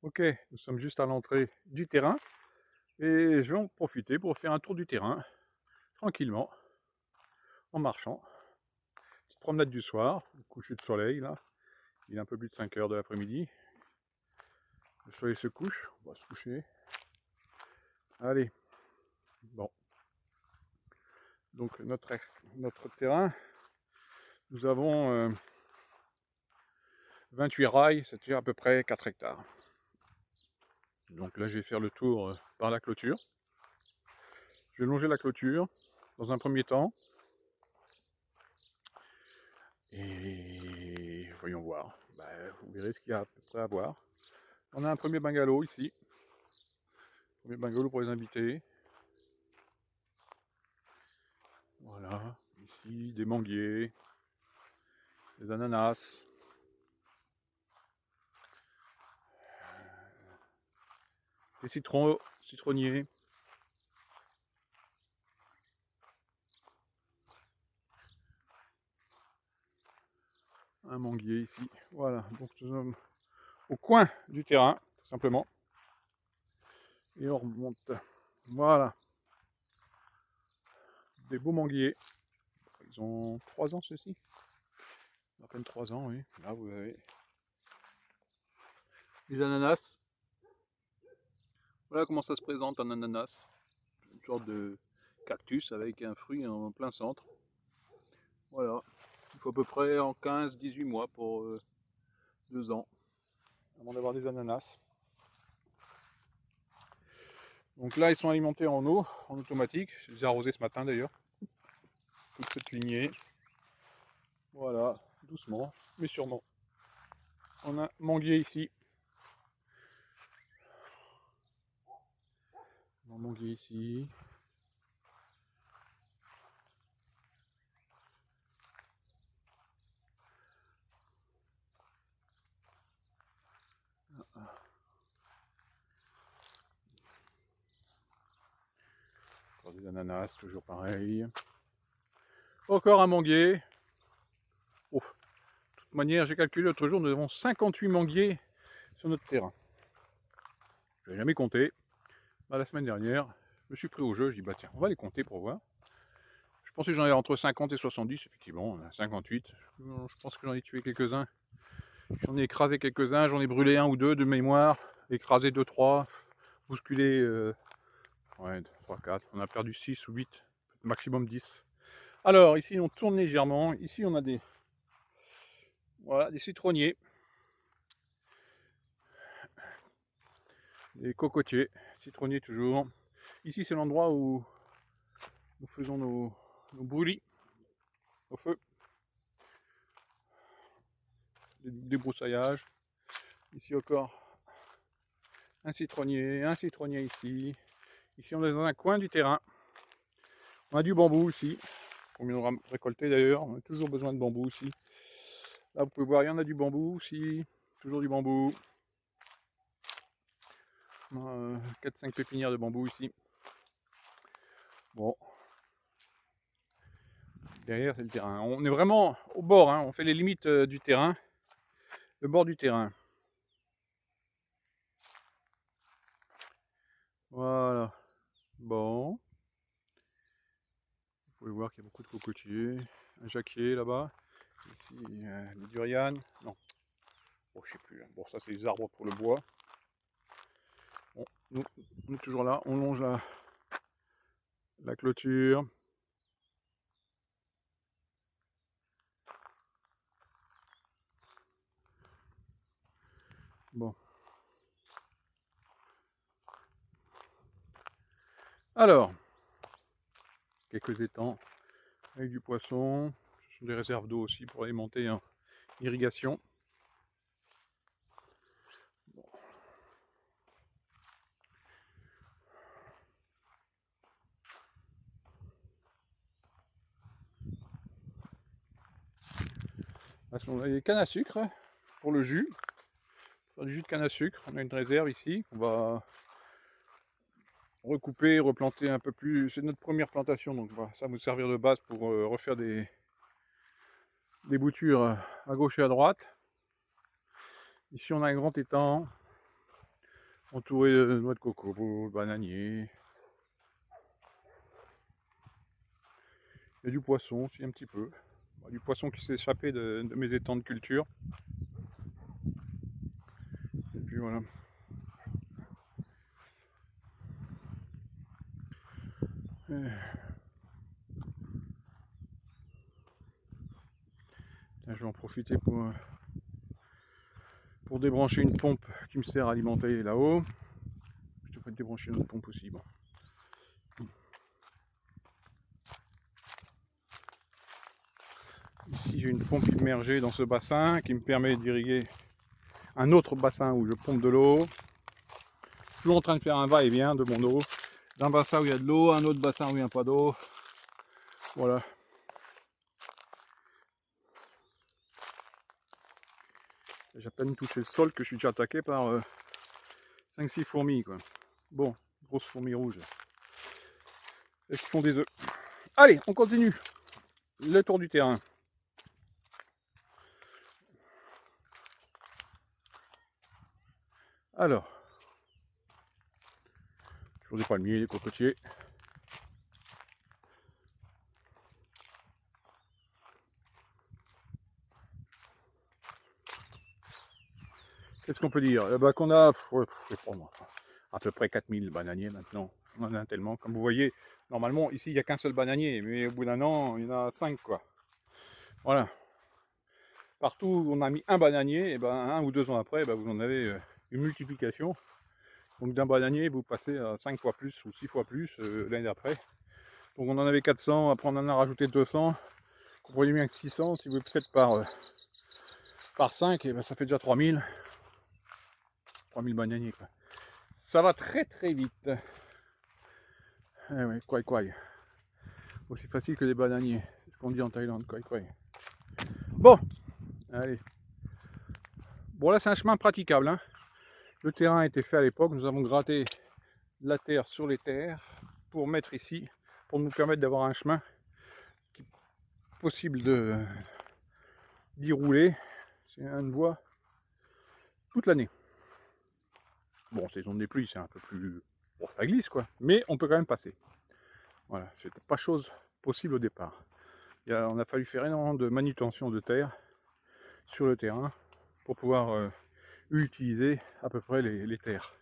Ok, nous sommes juste à l'entrée du terrain et je vais en profiter pour faire un tour du terrain, tranquillement, en marchant. Petite promenade du soir, le coucher de soleil là, il est un peu plus de 5 heures de l'après-midi. Le soleil se couche, on va se coucher. Allez, bon, donc notre terrain, nous avons 28 rails, c'est-à-dire à peu près 4 hectares. Donc là je vais faire le tour par la clôture. Je vais longer la clôture dans un premier temps. Et voyons voir. Vous verrez ce qu'il y a à peu près à voir. On a un premier bungalow ici. Premier bungalow pour les invités. Voilà. Ici, des manguiers, des ananas, des citronniers. Un manguier ici. Voilà. Donc nous sommes au coin du terrain, tout simplement. Et on remonte. Voilà. Des beaux manguiers. Ils ont 3 ans ceux-ci. À peine 3 ans, oui. Là vous avez des ananas. Voilà comment ça se présente un ananas. Une sorte de cactus avec un fruit en plein centre. Voilà. Il faut à peu près en 15-18 mois pour 2 ans avant d'avoir des ananas. Donc là, ils sont alimentés en eau, en automatique. Je les ai arrosés ce matin d'ailleurs. Toute cette lignée. Voilà, doucement, mais sûrement. On a un manguier ici. Un manguier ici. Encore des ananas, toujours pareil. Encore un manguier. Oh, de toute manière, j'ai calculé l'autre jour, nous avons 58 manguiers sur notre terrain. Je n'ai jamais compté. La semaine dernière, je me suis pris au jeu, je dis bah tiens, on va les compter pour voir. Je pensais que j'en avais entre 50 et 70, effectivement, on a 58. Je pense que j'en ai tué quelques-uns. J'en ai écrasé quelques-uns, j'en ai brûlé un ou deux de mémoire, écrasé 2-3, bousculé ouais, 3, 4. On a perdu 6 ou 8, maximum 10. Alors ici on tourne légèrement, ici on a voilà, des citronniers, des cocotiers, citronniers toujours. Ici c'est l'endroit où nous faisons nos brûlis au feu, des débroussailلاges. Ici encore un citronnier ici. Ici on est dans un coin du terrain. On a du bambou aussi, qu'on viendra récolter d'ailleurs. On a toujours besoin de bambou ici. Là vous pouvez voir, il y en a du bambou aussi. Toujours du bambou. On a 4-5 pépinières de bambou ici. Bon. Derrière c'est le terrain. On est vraiment au bord, hein. On fait les limites du terrain. Le bord du terrain. Voilà. Bon. Vous pouvez voir qu'il y a beaucoup de cocotiers. Un jacquier là-bas. Ici, des durians. Non. Bon, je sais plus. Bon, ça c'est les arbres pour le bois. Bon, nous, on est toujours là. On longe la clôture. Bon. Alors, quelques étangs avec du poisson. Ce sont des réserves d'eau aussi pour alimenter en irrigation. Bon. On a des cannes à sucre pour le jus. Pour faire du jus de canne à sucre, on a une réserve ici. On va recouper, replanter un peu plus. C'est notre première plantation, donc ça va nous servir de base pour refaire des boutures à gauche et à droite. Ici on a un grand étang. entouré de noix de coco, bananier. Il y a du poisson aussi un petit peu. Du poisson qui s'est échappé de mes étangs de culture. Et puis voilà. Tiens, je vais en profiter pour débrancher une pompe qui me sert à alimenter là-haut. Je devrais débrancher une autre pompe aussi. Bon. Ici j'ai une pompe immergée dans ce bassin qui me permet d'irriguer un autre bassin où je pompe de l'eau. Toujours en train de faire un va-et-vient de mon eau. D'un bassin où il y a de l'eau, un autre bassin où il n'y a pas d'eau. Voilà. J'ai à peine touché le sol que je suis déjà attaqué par 5-6 fourmis, quoi. Bon, grosses fourmis rouges. Et qui font des œufs. Allez, on continue. Le tour du terrain. Alors, toujours des palmiers, des cocotiers. Qu'est-ce qu'on peut dire? Qu'on a, je sais pas moi, à peu près 4000 bananiers maintenant. On en a tellement. Comme vous voyez, normalement, ici, il n'y a qu'un seul bananier, mais au bout d'un an, il y en a 5, quoi. Voilà. Partout où on a mis un bananier, et ben 1 ou 2 ans après, vous en avez une multiplication. Donc d'un bananier, vous passez à 5 fois plus ou 6 fois plus l'année d'après. Donc on en avait 400, après on en a rajouté 200. Comprenez bien que 600, si vous le faites par 5, et ben ça fait déjà 3000. 3000 bananiers, quoi. Ça va très très vite. Eh ouais, kwai kwai. Aussi facile que des bananiers, c'est ce qu'on dit en Thaïlande, kwai kwai. Bon, allez. Bon là c'est un chemin praticable, hein. Le terrain a été fait à l'époque, nous avons gratté la terre sur les terres pour mettre ici, pour nous permettre d'avoir un chemin qui est possible d'y rouler. C'est une voie toute l'année. Bon, saison des pluies, c'est un peu plus... Bon, ça glisse quoi, mais on peut quand même passer. Voilà, c'était pas chose possible au départ. On a fallu faire énormément de manutention de terre sur le terrain pour pouvoir utiliser à peu près les terres.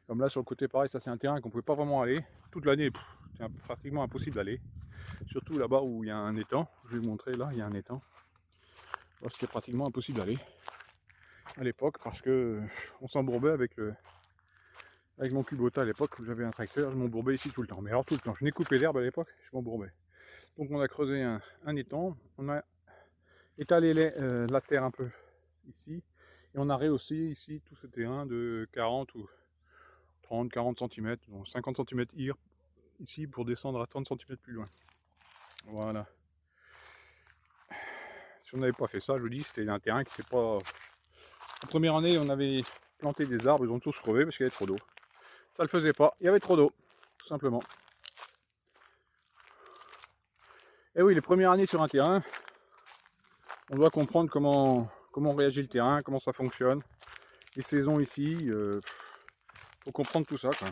Comme là sur le côté pareil, ça c'est un terrain qu'on ne pouvait pas vraiment aller. Toute l'année, c'est pratiquement impossible d'aller. Surtout là-bas où il y a un étang. Je vais vous montrer, là il y a un étang. C'était pratiquement impossible d'aller à l'époque parce que on s'embourbait avec mon Kubota à l'époque où j'avais un tracteur, je m'embourbais ici tout le temps. Mais alors tout le temps, je n'ai coupé l'herbe à l'époque, je m'embourbais. Donc on a creusé un étang, on a étalé la terre un peu ici, et on a rehaussé ici tout ce terrain de 40 ou 30-40 cm, donc 50 cm ici pour descendre à 30 cm plus loin. Voilà. Si on n'avait pas fait ça, je vous dis, c'était un terrain qui n'était pas... La première année, on avait planté des arbres, ils ont tous crevé parce qu'il y avait trop d'eau. Ça le faisait pas, il y avait trop d'eau, tout simplement. Et oui, les premières années sur un terrain, on doit comprendre comment réagit le terrain, comment ça fonctionne. Les saisons ici, faut comprendre tout ça, quoi.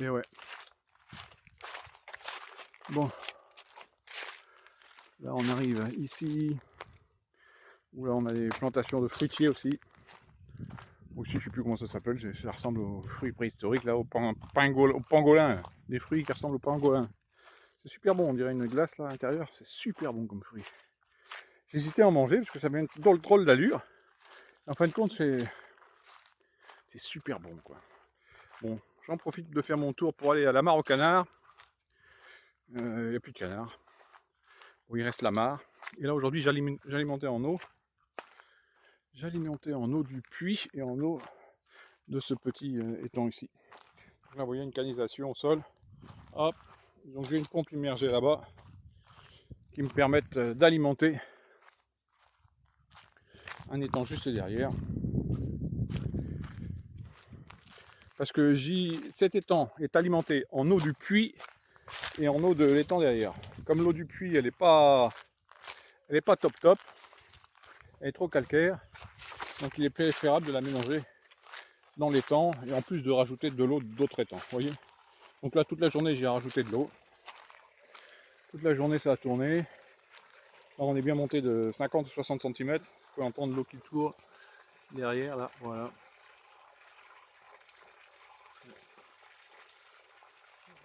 Et ouais. Bon. Là, on arrive ici, où là, on a des plantations de fruitiers aussi. Aussi, je sais plus comment ça s'appelle, ça ressemble aux fruits préhistoriques, là, au pangolin. Des fruits qui ressemblent au pangolin. C'est super bon, on dirait une glace là à l'intérieur, c'est super bon comme fruit. J'hésitais à en manger parce que ça vient dans le drôle d'allure. En fin de compte, c'est super bon, quoi. Bon, j'en profite de faire mon tour pour aller à la mare au canard. Il n'y a plus de canard. Bon, il reste la mare. Et là aujourd'hui j'alimentais en eau. J'alimentais en eau du puits et en eau de ce petit étang ici. Là vous voyez une canalisation au sol. Hop. Donc j'ai une pompe immergée là-bas qui me permettent d'alimenter un étang juste derrière. Parce que cet étang est alimenté en eau du puits et en eau de l'étang derrière. Comme l'eau du puits elle est pas top, elle est trop calcaire, donc il est préférable de la mélanger dans l'étang, et en plus de rajouter de l'eau d'autres étangs, vous voyez. Donc là, toute la journée, j'ai rajouté de l'eau. Toute la journée, ça a tourné. Là, on est bien monté de 50 ou 60 cm. Vous pouvez entendre l'eau qui tourne derrière, là, voilà.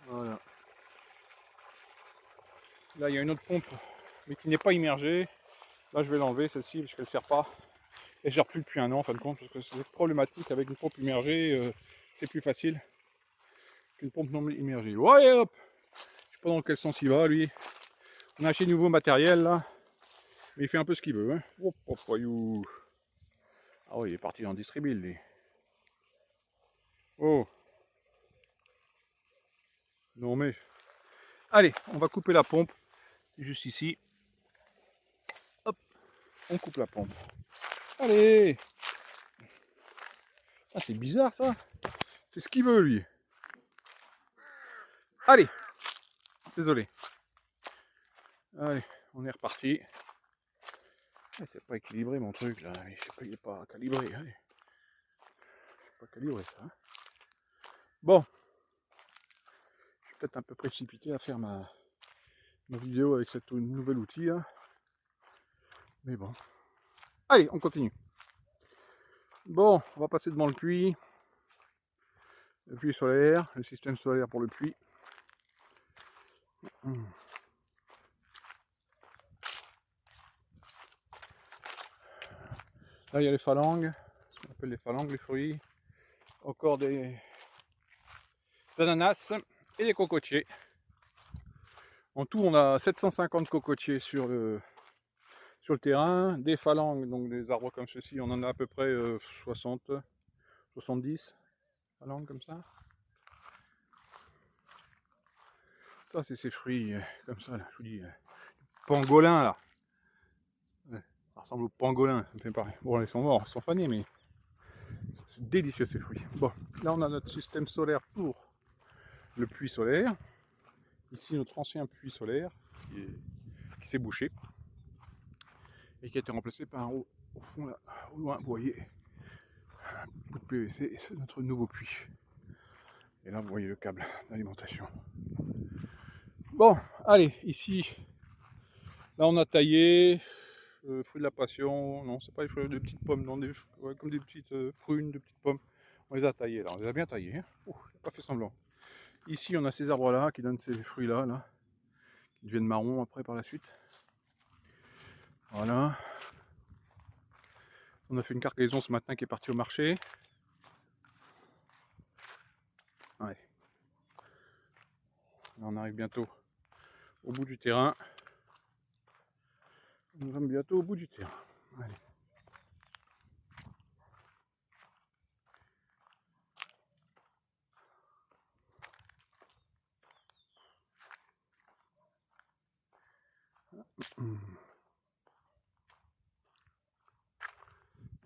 Voilà. Là, il y a une autre pompe, mais qui n'est pas immergée. Là, je vais l'enlever, celle-ci, parce qu'elle ne sert pas. Elle ne gère plus depuis un an, en fin de compte, parce que c'est problématique avec une pompe immergée. C'est plus facile qu'une pompe non immergée. Ouais, hop! Je sais pas dans quel sens il va, lui. On a acheté nouveau matériel, là. Mais il fait un peu ce qu'il veut, hein. Oh, oh, voyou. Ah oui, il est parti dans le distribuil, lui. Oh. Non, mais... Allez, on va couper la pompe. C'est juste ici. Hop, on coupe la pompe. Allez! Ah, c'est bizarre, ça. C'est ce qu'il veut, lui. Allez! Désolé. Allez, on est reparti. Ah, c'est pas équilibré, mon truc, là. Je sais pas, il est pas calibré. Allez. C'est pas calibré, ça. Hein. Bon. Je suis peut-être un peu précipité à faire ma vidéo avec cette nouvel outil, là. Mais bon. Allez, on continue. Bon, on va passer devant le puits. Le puits solaire, le système solaire pour le puits. Là, il y a les phalanges, ce qu'on appelle les phalanges, les fruits. Encore des ananas et des cocotiers. En tout, on a 750 cocotiers sur le terrain. Des phalanges, donc des arbres comme ceci, on en a à peu près 60, 70 phalanges comme ça. Ça, c'est ces fruits comme ça, là, je vous dis, pangolin, là. Ouais, ça ressemble au pangolin, ça me fait pareil. Bon, ils sont morts, ils sont fanés, mais c'est délicieux ces fruits. Bon, là, on a notre système solaire pour le puits solaire. Ici, notre ancien puits solaire qui s'est bouché et qui a été remplacé par un au fond, là, au loin, vous voyez, un bout de PVC, c'est notre nouveau puits. Et là, vous voyez le câble d'alimentation. Bon, allez, ici, là, on a taillé fruits de la passion. Non, c'est pas des fruits de petites pommes, non, ouais, comme des petites prunes, de petites pommes. On les a taillés, là, on les a bien taillés. Hein. Oh, j'ai pas fait semblant. Ici, on a ces arbres-là qui donnent ces fruits-là, là, qui deviennent marrons après par la suite. Voilà. On a fait une cargaison ce matin qui est partie au marché. Ouais. Là, on arrive bientôt au bout du terrain. Nous sommes bientôt au bout du terrain. Allez.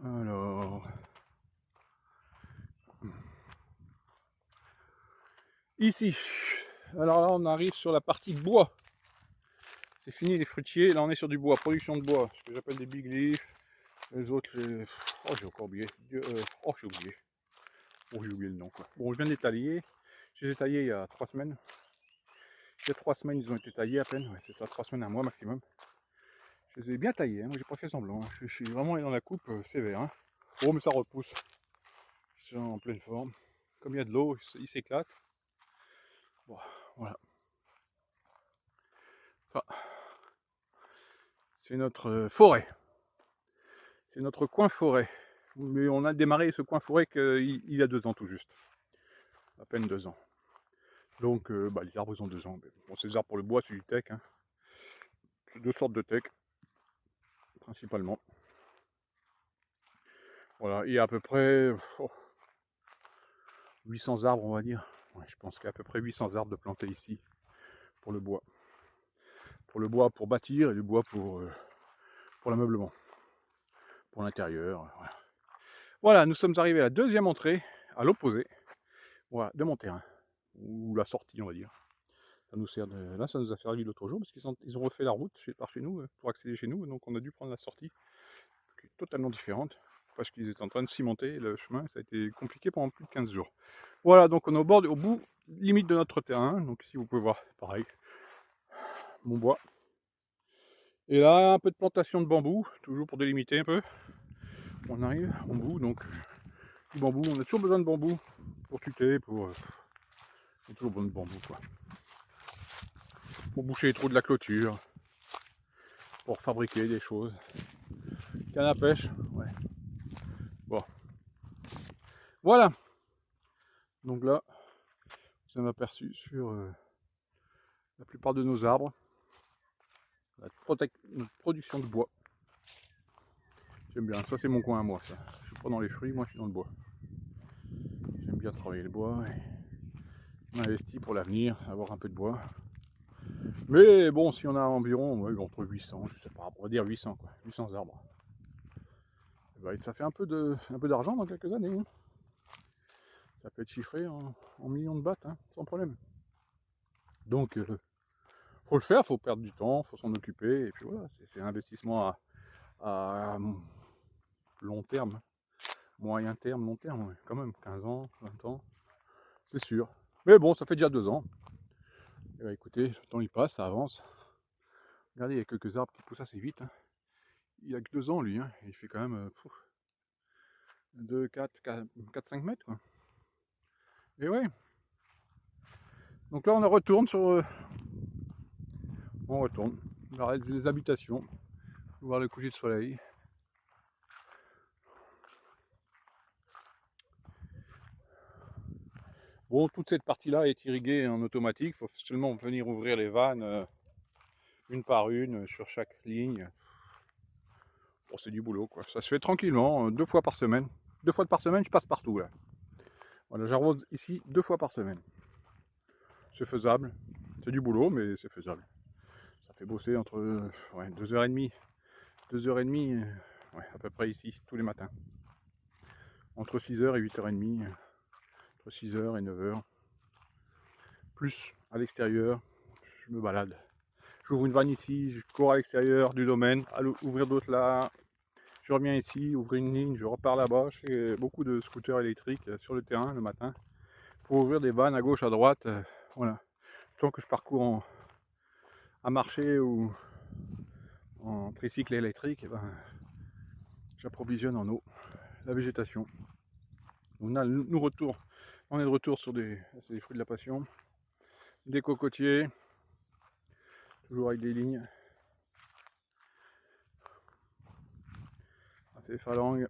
Alors, ici, alors là on arrive sur la partie bois. C'est fini les fruitiers, là on est sur du bois, production de bois, ce que j'appelle des big leaf. Les autres, oh j'ai encore oublié, oh j'ai oublié, oh j'ai oublié le nom quoi. Bon je viens de les tailler, je les ai taillés il y a 3 semaines. Il y a 3 semaines ils ont été taillés à peine, ouais, c'est ça, 3 semaines, un mois maximum. Je les ai bien taillés, hein, moi j'ai pas fait semblant, hein. Je suis vraiment dans la coupe sévère. Hein. Oh mais ça repousse, c'est en pleine forme. Comme il y a de l'eau, il s'éclate. Bon, voilà. Ça, c'est notre forêt. C'est notre coin forêt. Mais on a démarré ce coin forêt qu'il y a 2 ans tout juste. À peine 2 ans. Donc bah, les arbres ils ont 2 ans. Bon, c'est des arbres pour le bois, c'est du teck. Hein. C'est 2 sortes de teck, principalement. Voilà, il y a à peu près 800 arbres, on va dire. Ouais, je pense qu'il y a à peu près 800 arbres de plantés ici pour le bois. Pour le bois pour bâtir et le bois pour l'ameublement. Pour l'intérieur. Voilà. Voilà, nous sommes arrivés à la deuxième entrée, à l'opposé, voilà, de mon terrain. Ou la sortie, on va dire. Ça nous sert de... Là, ça nous a servi l'autre jour parce qu'ils ont refait la route par chez nous pour accéder chez nous. Donc, on a dû prendre la sortie qui est totalement différente. parce qu'ils étaient en train de cimenter le chemin, ça a été compliqué pendant plus de 15 jours. Voilà, donc on est au bout limite de notre terrain, donc ici vous pouvez voir, pareil, mon bois. Et là, un peu de plantation de bambou, toujours pour délimiter un peu. On arrive au bout, donc du bambou, on a toujours besoin de bambou pour tuter, pour... on a toujours besoin de bambou, quoi. Pour boucher les trous de la clôture, pour fabriquer des choses. Canne à pêche, ouais. Bon. Voilà. Donc là, vous avez aperçu sur la plupart de nos arbres, la production de bois. J'aime bien, ça c'est mon coin à moi, ça. Je suis pas dans les fruits, moi je suis dans le bois. J'aime bien travailler le bois. On investit pour l'avenir, avoir un peu de bois. Mais bon, si on a environ entre 800, je sais pas, on va dire 800 quoi, 800 arbres. Et ben, ça fait un peu d'argent dans quelques années. Hein. Ça peut être chiffré en millions de bahts, hein, sans problème. Donc, faut le faire, faut perdre du temps, faut s'en occuper, et puis voilà, c'est un investissement à long terme, moyen terme, long terme, ouais, quand même, 15 ans, 20 ans, c'est sûr. Mais bon, ça fait déjà 2 ans. Et bah, écoutez, le temps il passe, ça avance. Regardez, il y a quelques arbres qui poussent assez vite. Hein. Il a que 2 ans lui, hein. Il fait quand même 2, 4, 5 mètres quoi. Et ouais. Donc là on retourne sur. On retourne vers les habitations. Voir le coucher de soleil. Bon, toute cette partie-là est irriguée en automatique. Il faut seulement venir ouvrir les vannes une par une sur chaque ligne. Bon, c'est du boulot quoi. Ça se fait tranquillement, 2 fois par semaine. 2 fois par semaine, je passe partout là. Voilà, j'arrose ici 2 fois par semaine. C'est faisable. C'est du boulot, mais c'est faisable. Ça fait bosser entre 2h30, 2h30, ouais, à peu près ici, tous les matins. Entre 6h et 8h30, entre 6h et 9h. Plus à l'extérieur, je me balade. J'ouvre une vanne ici, je cours à l'extérieur du domaine, ouvrir d'autres là. Je reviens ici, ouvrir une ligne, je repars là-bas. Je fais beaucoup de scooters électriques sur le terrain le matin pour ouvrir des vannes à gauche, à droite. Voilà. Tant que je parcours à marcher ou en tricycle électrique, et ben, j'approvisionne en eau la végétation. On a nous retour, on est de retour sur des fruits de la passion, des cocotiers, toujours avec des lignes. C'est des phalanges. Et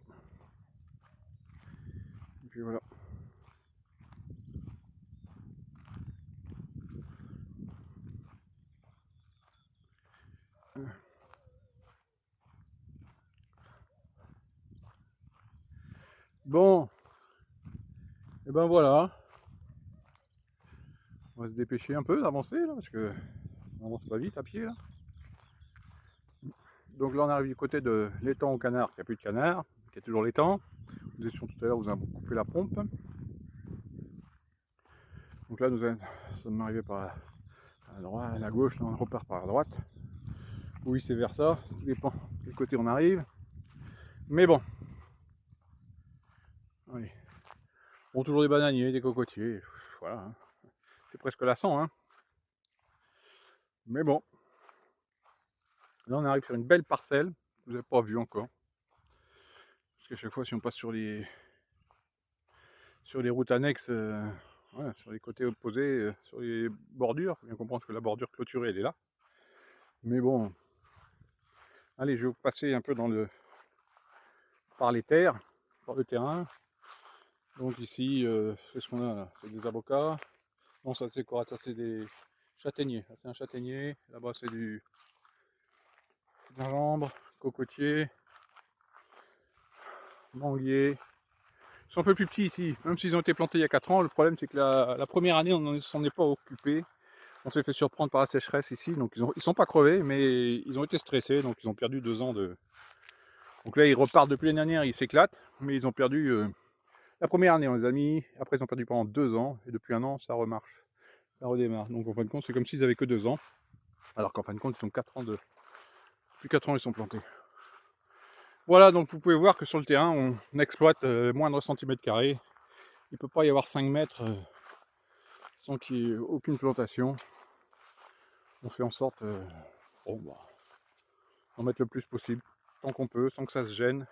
puis voilà. Bon, et ben voilà. On va se dépêcher un peu d'avancer là, parce que on avance pas vite à pied là. Donc là on arrive du côté de l'étang au canard, qui a plus de canard, qui a toujours l'étang. Nous étions tout à l'heure, vous avez coupé la pompe. Donc là nous sommes arrivés par la droite, à la gauche, là on repart par la droite. ou vice versa, ça dépend de quel côté on arrive. Mais bon. Oui. Bon, toujours des bananiers, des cocotiers, voilà. Hein. C'est presque lassant, hein. Mais bon. Là on arrive sur une belle parcelle, que vous n'avez pas vu encore. Parce qu'à chaque fois si on passe sur les routes annexes, voilà, sur les côtés opposés, sur les bordures, il faut bien comprendre que la bordure clôturée elle est là. Mais bon. Allez, je vais vous passer un peu par les terres, par le terrain. Donc ici, c'est ce qu'on a là, c'est des avocats. Non, ça c'est quoi? Ça c'est des châtaigniers. C'est un châtaignier. Là-bas c'est du gingembre, cocotier, manguier. Ils sont un peu plus petits ici, même s'ils ont été plantés il y a 4 ans. Le problème c'est que la première année on ne s'en est pas occupé. On s'est fait surprendre par la sécheresse ici, donc ils sont pas crevés, mais ils ont été stressés, donc ils ont perdu 2 ans de. Donc là ils repartent depuis l'année dernière, ils s'éclatent, mais ils ont perdu la première année on les a mis, après ils ont perdu pendant 2 ans, et depuis 1 an ça remarche, ça redémarre. Donc en fin de compte c'est comme s'ils avaient que 2 ans, alors qu'en fin de compte ils sont 4 ans de. Depuis 4 ans ils sont plantés. Voilà, donc vous pouvez voir que sur le terrain, on exploite moindre centimètre carré. Il ne peut pas y avoir 5 mètres sans qu'il y ait aucune plantation. On fait en sorte bon, bah, d'en mettre le plus possible, tant qu'on peut, sans que ça se gêne.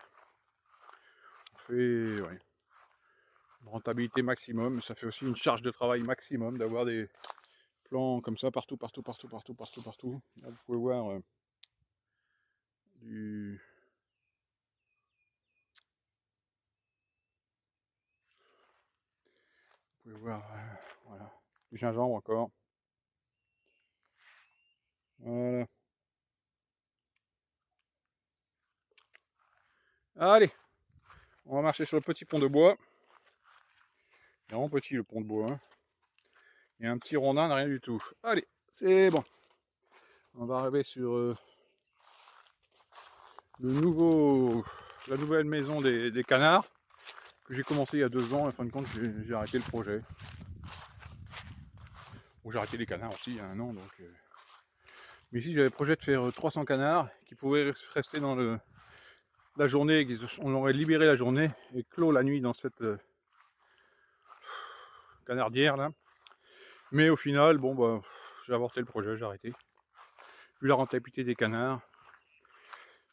On fait ouais, une rentabilité maximum, ça fait aussi une charge de travail maximum d'avoir des plants comme ça partout, partout, partout, partout, partout, partout. Là, vous pouvez voir du... Vous pouvez voir voilà, du gingembre encore. Voilà. Allez, on va marcher sur le petit pont de bois. C'est vraiment petit le pont de bois. Hein. Il y a un petit rondin, rien du tout. Allez, c'est bon. On va arriver sur la nouvelle maison des canards que j'ai commencé il y a 2 ans. En fin de compte, j'ai arrêté le projet. Bon, j'ai arrêté les canards aussi il y a 1 an. Donc, mais ici, j'avais le projet de faire 300 canards qui pouvaient rester dans la journée. On aurait libéré la journée et clos la nuit dans cette canardière là. Mais au final, bon, bah, j'ai avorté le projet, j'ai arrêté. Vu la rentabilité des canards,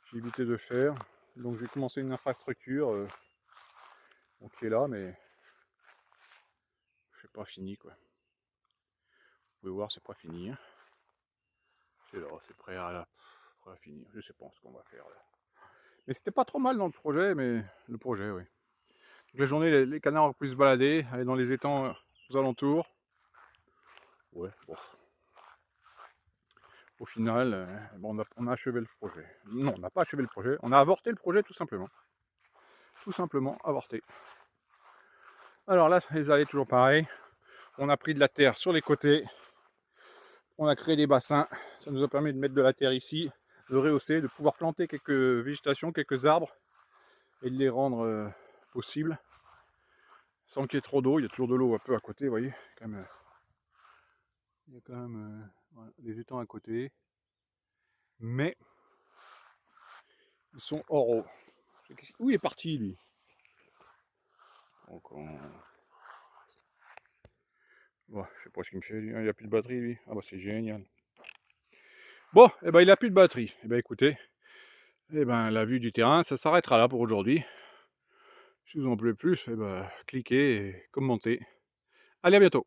j'ai évité de faire. Donc j'ai commencé une infrastructure bon, qui est là, mais c'est pas fini quoi. Vous pouvez voir, c'est pas fini. Hein. C'est là, c'est prêt à finir. Je sais pas ce qu'on va faire là. Mais c'était pas trop mal dans le projet, oui. Donc la journée, les canards ont pu se balader, aller dans les étangs aux alentours. Ouais, bon. Au final, bon, on a achevé le projet. Non, on n'a pas achevé le projet, on a avorté le projet tout simplement. Tout simplement avorté. Alors là, les allées toujours pareil. On a pris de la terre sur les côtés. On a créé des bassins. Ça nous a permis de mettre de la terre ici, de rehausser, de pouvoir planter quelques végétations, quelques arbres et de les rendre possibles. Sans qu'il y ait trop d'eau. Il y a toujours de l'eau un peu à côté, vous voyez. Il y a quand même voilà, des étangs à côté. Mais ils sont hors eau. Où il est parti lui? Donc bon, je sais pas ce qu'il me fait lui. Il a plus de batterie lui. Ah bah c'est génial. Bon, et eh ben il a plus de batterie. Et ben écoutez, et ben la vue du terrain, ça s'arrêtera là pour aujourd'hui. Si vous en plaît plus, et ben cliquez et commentez. Allez, à bientôt.